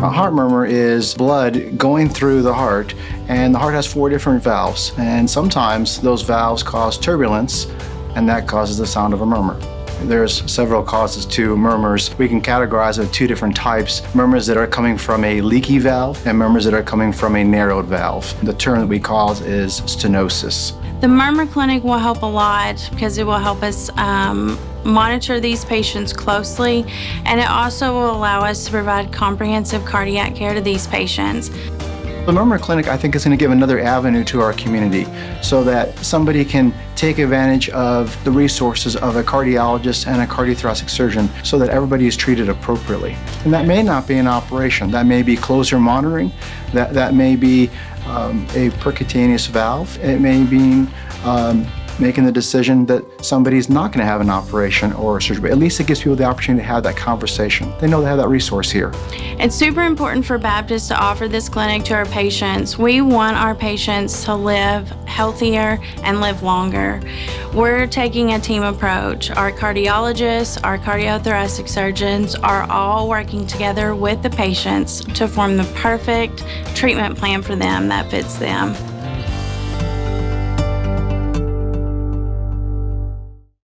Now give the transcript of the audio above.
A heart murmur is blood going through the heart, and the heart has 4 different valves, and sometimes those valves cause turbulence, and that causes the sound of a murmur. There's several causes to murmurs. We can categorize it 2 different types: murmurs that are coming from a leaky valve and murmurs that are coming from a narrowed valve. The term that we call is stenosis. The Murmur Clinic will help a lot because it will help us monitor these patients closely, and it also will allow us to provide comprehensive cardiac care to these patients. The Murmur Clinic, I think, is going to give another avenue to our community so that somebody can take advantage of the resources of a cardiologist and a cardiothoracic surgeon so that everybody is treated appropriately. And that may not be an operation. That may be closure monitoring. That may be a percutaneous valve. It may be making the decision that somebody's not going to have an operation or a surgery. But at least it gives people the opportunity to have that conversation. They know they have that resource here. It's super important for Baptist to offer this clinic to our patients. We want our patients to live healthier and live longer. We're taking a team approach. Our cardiologists, our cardiothoracic surgeons are all working together with the patients to form the perfect treatment plan for them that fits them.